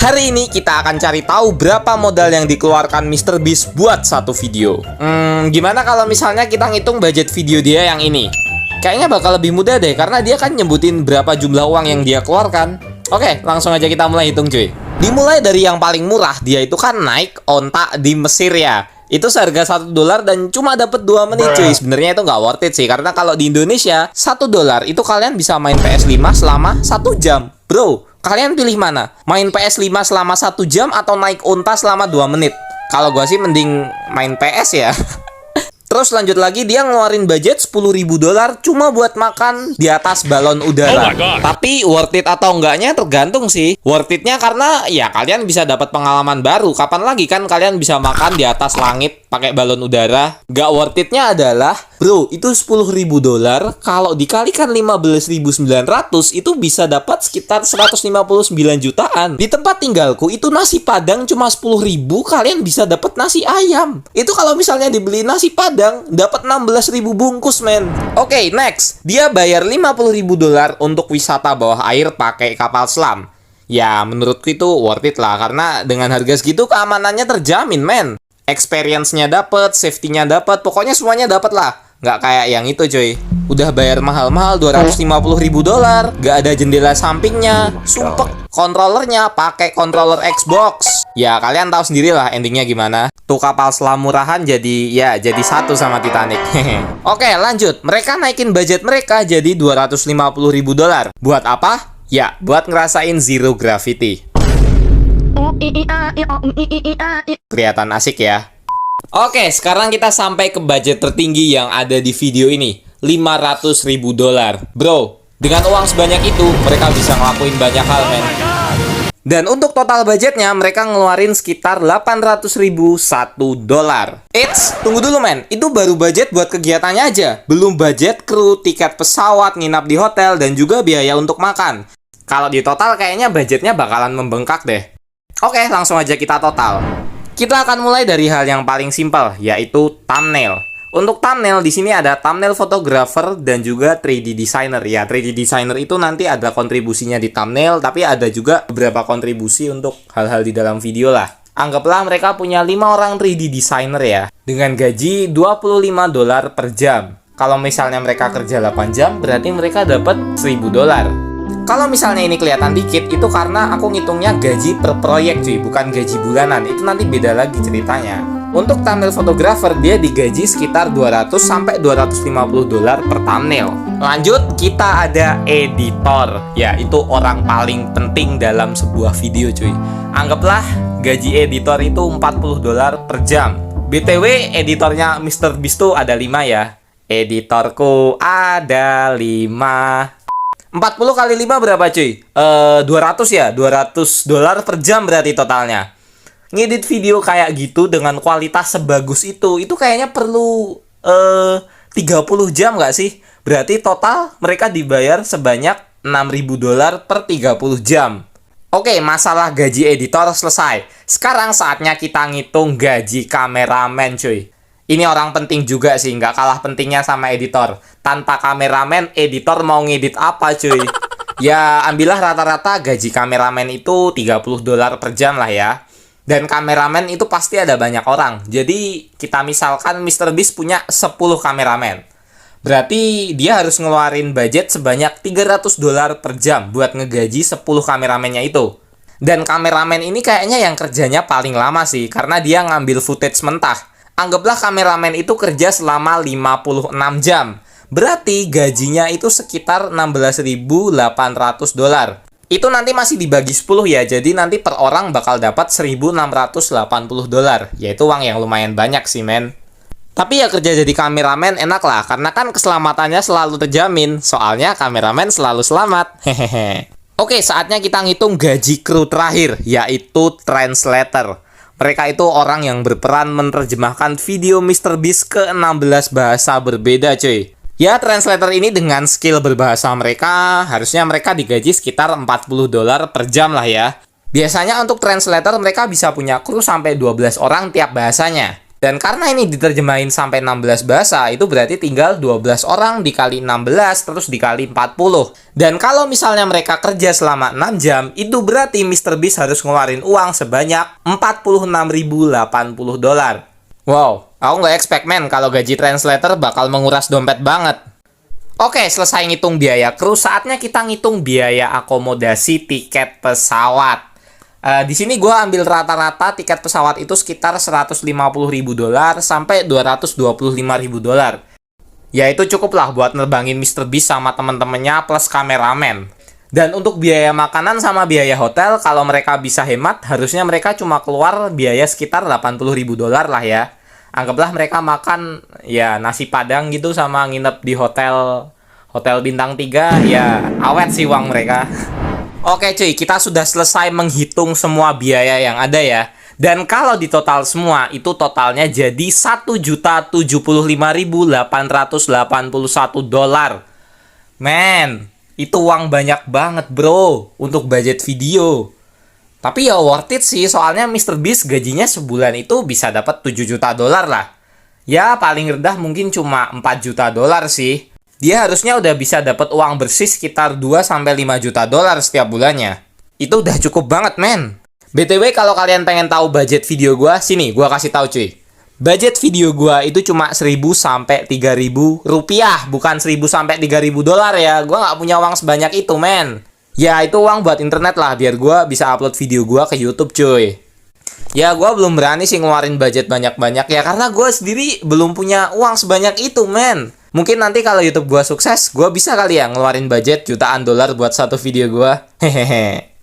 Hari ini kita akan cari tahu berapa modal yang dikeluarkan MrBeast buat satu video. Gimana kalau misalnya kita ngitung budget video dia yang ini? Kayaknya bakal lebih mudah deh, karena dia kan nyebutin berapa jumlah uang yang dia keluarkan. Oke, langsung aja kita mulai hitung cuy. Dimulai dari yang paling murah, dia itu kan naik onta di Mesir ya. Itu seharga $1 dan cuma dapat 2 menit cuy. Sebenarnya itu nggak worth it sih, karena kalau di Indonesia $1 itu kalian bisa main PS5 selama 1 jam. Bro, kalian pilih mana? Main PS5 selama 1 jam atau naik unta selama 2 menit? Kalau gua sih mending main PS ya. Terus lanjut lagi, dia ngeluarin budget $10.000 cuma buat makan di atas balon udara. Tapi worth it atau enggaknya tergantung sih. Worth itnya karena ya kalian bisa dapat pengalaman baru. Kapan lagi kan kalian bisa makan di atas langit pakai balon udara? Gak worth itnya adalah, bro, itu $10.000 kalau dikalikan 15.900 itu bisa dapat sekitar 159 jutaan. Di tempat tinggalku itu nasi padang cuma 10.000 kalian bisa dapat nasi ayam. Itu kalau misalnya dibeli nasi padang dapat 16.000 bungkus, men. Oke, next. Dia bayar $50.000 untuk wisata bawah air pakai kapal selam. Ya, menurutku itu worth it lah, karena dengan harga segitu keamanannya terjamin, men. Experience-nya dapet, safety-nya dapet, pokoknya semuanya dapet lah. Nggak kayak yang itu, cuy. Udah bayar mahal-mahal $250.000, nggak ada jendela sampingnya, sumpek. Kontrolernya pakai controller Xbox. Ya, kalian tahu sendiri lah endingnya gimana. Tuh kapal selam murahan jadi satu sama Titanic. Oke, lanjut. Mereka naikin budget mereka jadi $250.000. Buat apa? Ya, buat ngerasain zero gravity. Kelihatan asik ya. Oke, sekarang kita sampai ke budget tertinggi yang ada di video ini, $500.000. Bro, dengan uang sebanyak itu, mereka bisa ngelakuin banyak hal, men. Dan untuk total budgetnya, mereka ngeluarin sekitar $800.001. Eits, tunggu dulu, men. Itu baru budget buat kegiatannya aja. Belum budget kru, tiket pesawat, nginap di hotel, dan juga biaya untuk makan. Kalau di total, kayaknya budgetnya bakalan membengkak deh. Oke, langsung aja kita total. Kita akan mulai dari hal yang paling simpel, yaitu thumbnail. Untuk thumbnail, di sini ada thumbnail photographer dan juga 3D designer. Ya, 3D designer itu nanti ada kontribusinya di thumbnail, tapi ada juga beberapa kontribusi untuk hal-hal di dalam video lah. Anggaplah mereka punya 5 orang 3D designer ya, dengan gaji $25 per jam. Kalau misalnya mereka kerja 8 jam, berarti mereka dapat $1.000. Kalau misalnya ini kelihatan dikit, itu karena aku ngitungnya gaji per proyek cuy, bukan gaji bulanan. Itu nanti beda lagi ceritanya. Untuk thumbnail photographer, dia digaji sekitar $200-250 per thumbnail. Lanjut, kita ada editor. Ya, itu orang paling penting dalam sebuah video cuy. Anggaplah gaji editor itu $40 per jam. BTW, editornya MrBeast tuh ada 5 ya. Editorku ada 5. 40 kali 5 berapa cuy? 200 ya? $200 per jam berarti totalnya. Ngedit video kayak gitu dengan kualitas sebagus itu kayaknya perlu 30 jam nggak sih? Berarti total mereka dibayar sebanyak $6.000 per 30 jam. Oke, masalah gaji editor selesai. Sekarang saatnya kita ngitung gaji kameramen cuy. Ini orang penting juga sih, nggak kalah pentingnya sama editor. Tanpa kameramen, editor mau ngedit apa cuy? Ya, ambillah rata-rata gaji kameramen itu $30 per jam lah ya. Dan kameramen itu pasti ada banyak orang. Jadi, kita misalkan MrBeast punya 10 kameramen. Berarti dia harus ngeluarin budget sebanyak $300 per jam buat ngegaji 10 kameramennya itu. Dan kameramen ini kayaknya yang kerjanya paling lama sih, karena dia ngambil footage mentah. Anggaplah kameramen itu kerja selama 56 jam. Berarti gajinya itu sekitar $16.800. Itu nanti masih dibagi 10 ya. Jadi nanti per orang bakal dapat $1.680. Yaitu uang yang lumayan banyak sih, men. Tapi ya kerja jadi kameramen enak lah, karena kan keselamatannya selalu terjamin. Soalnya kameramen selalu selamat. Hehehe. Oke, saatnya kita ngitung gaji kru terakhir, yaitu translator. Mereka itu orang yang berperan menerjemahkan video MrBeast ke 16 bahasa berbeda cuy. Ya, translator ini dengan skill berbahasa mereka, harusnya mereka digaji sekitar $40 per jam lah ya. Biasanya untuk translator mereka bisa punya kru sampai 12 orang tiap bahasanya. Dan karena ini diterjemahin sampai 16 bahasa, itu berarti tinggal 12 orang dikali 16 terus dikali 40. Dan kalau misalnya mereka kerja selama 6 jam, itu berarti MrBeast harus ngeluarin uang sebanyak 46.080 dolar. Wow, aku nggak expect men kalau gaji translator bakal menguras dompet banget. Oke, selesai ngitung biaya kru, saatnya kita ngitung biaya akomodasi tiket pesawat. Di sini gue ambil rata-rata tiket pesawat itu sekitar 150.000 dolar sampai 225.000 dolar. Ya itu cukup lah buat nerbangin MrBeast sama temen-temennya plus kameramen. Dan untuk biaya makanan sama biaya hotel, kalau mereka bisa hemat, harusnya mereka cuma keluar biaya sekitar 80.000 dolar lah ya. Anggaplah mereka makan ya nasi padang gitu sama nginep di hotel bintang 3, ya awet sih uang mereka. Oke cuy, kita sudah selesai menghitung semua biaya yang ada ya. Dan kalau di total semua, itu totalnya jadi 1.075.881 dolar. Men, itu uang banyak banget bro, untuk budget video. Tapi ya worth it sih, soalnya MrBeast gajinya sebulan itu bisa dapat 7 juta dolar lah. Ya paling rendah mungkin cuma 4 juta dolar sih. Dia harusnya udah bisa dapat uang bersih sekitar 2-5 juta dolar setiap bulannya. Itu udah cukup banget, men. BTW, kalau kalian pengen tahu budget video gua, sini gua kasih tahu cuy. Budget video gua itu cuma 1.000 sampai 3.000 rupiah, bukan 1.000 sampai 3.000 dolar ya. Gua nggak punya uang sebanyak itu, men. Ya, itu uang buat internet lah, biar gua bisa upload video gua ke YouTube, cuy. Ya, gua belum berani sih ngeluarin budget banyak-banyak ya, karena gua sendiri belum punya uang sebanyak itu, men. Mungkin nanti kalau YouTube gua sukses, gua bisa kali ya ngeluarin budget jutaan dolar buat satu video gua. Hehehe.